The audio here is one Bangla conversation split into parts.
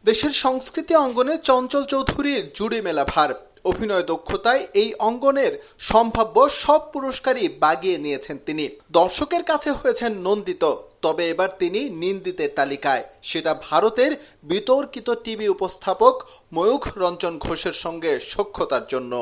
দেশের সংস্কৃতি অঙ্গনে চঞ্চল চৌধুরীর জুড়ি মেলা ভার। অভিনয় দক্ষতায় এই অঙ্গনের সম্ভাব্য সব পুরস্কারই বাগিয়ে নিয়েছেন তিনি। দর্শকের কাছে হয়েছেন নন্দিত, তবে এবার তিনি নিন্দিতের তালিকায়। সেটা ভারতের বিতর্কিত টিভি উপস্থাপক ময়ূখ রঞ্জন ঘোষের সঙ্গে সখ্যতার জন্য।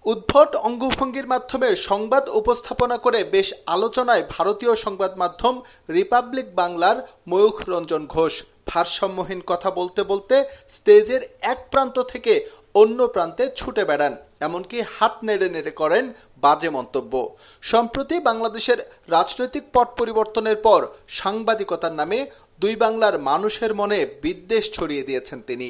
উদ্ভট অঙ্গভঙ্গির মাধ্যমে সংবাদ উপস্থাপনা করে বেশ আলোচনায় ভারতীয় সংবাদ মাধ্যম রিপাবলিক বাংলার ময়ূখ রঞ্জন ঘোষ। ভারসাম্যহীন কথা বলতে বলতে স্টেজের এক প্রান্ত থেকে অন্য প্রান্তে ছুটে বেড়ান, এমনকি হাত নেড়ে নেড়ে করেন বাজে মন্তব্য। সম্প্রতি বাংলাদেশের রাজনৈতিক পট পরিবর্তনের পর সাংবাদিকতার নামে দুই বাংলার মানুষের মনে বিদ্বেষ ছড়িয়ে দিয়েছেন তিনি।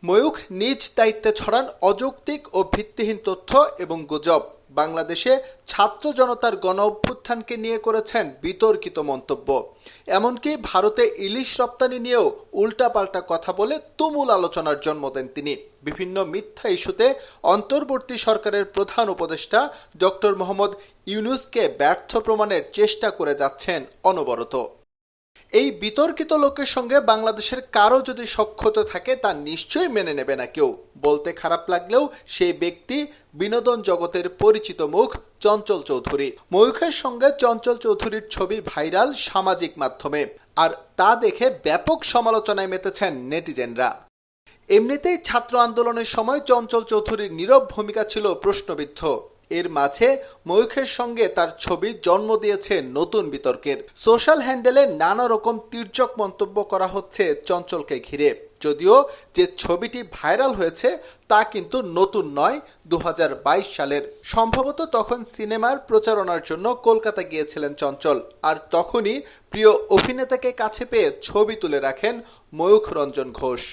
ময়ূখ নিজ দায়িত্বে ছড়ান অযৌক্তিক ও ভিত্তিহীন তথ্য এবং গুজব। বাংলাদেশে ছাত্র জনতার গণ অভ্যুত্থানকে নিয়ে করেছেন বিতর্কিত মন্তব্য। এমনকি ভারতে ইলিশ রপ্তানি নিয়েও উল্টাপাল্টা কথা বলে তুমুল আলোচনার জন্ম দেন তিনি। বিভিন্ন মিথ্যা ইস্যুতে অন্তর্বর্তী সরকারের প্রধান উপদেষ্টা ডক্টর মোহাম্মদ ইউনূসকে ব্যর্থ প্রমাণের চেষ্টা করে যাচ্ছেন অনবরত। এই বিতর্কিত লোকের সঙ্গে বাংলাদেশের কারো যদি সখ্যতা থাকে তা নিশ্চয়ই মেনে নেবে না কেউ। বলতে খারাপ লাগলেও সেই ব্যক্তি বিনোদন জগতের পরিচিত মুখ চঞ্চল চৌধুরী। ময়ূখের সঙ্গে চঞ্চল চৌধুরীর ছবি ভাইরাল সামাজিক মাধ্যমে, আর তা দেখে ব্যাপক সমালোচনায় মেতেছেন নেটিজেনরা। এমনিতেই ছাত্র আন্দোলনের সময় চঞ্চল চৌধুরীর নীরব ভূমিকা ছিল প্রশ্নবিদ্ধ। এর মাঝে ময়ূখের সঙ্গে তার ছবি জন্ম দিয়েছে নতুন বিতর্কের। সোশ্যাল হ্যান্ডেলে নানা রকম তির্যক মন্তব্য করা হচ্ছে চঞ্চলকে ঘিরে। যদিও যে ছবিটি ভাইরাল হয়েছে তা কিন্তু নতুন নয়, 2022 সালের। সম্ভবত তখন সিনেমার প্রচারণার জন্য কলকাতা গিয়েছিলেন চঞ্চল, আর তখনই প্রিয় অভিনেতাকে কাছে পেয়ে ছবি তুলে রাখেন ময়ূখ রঞ্জন ঘোষ।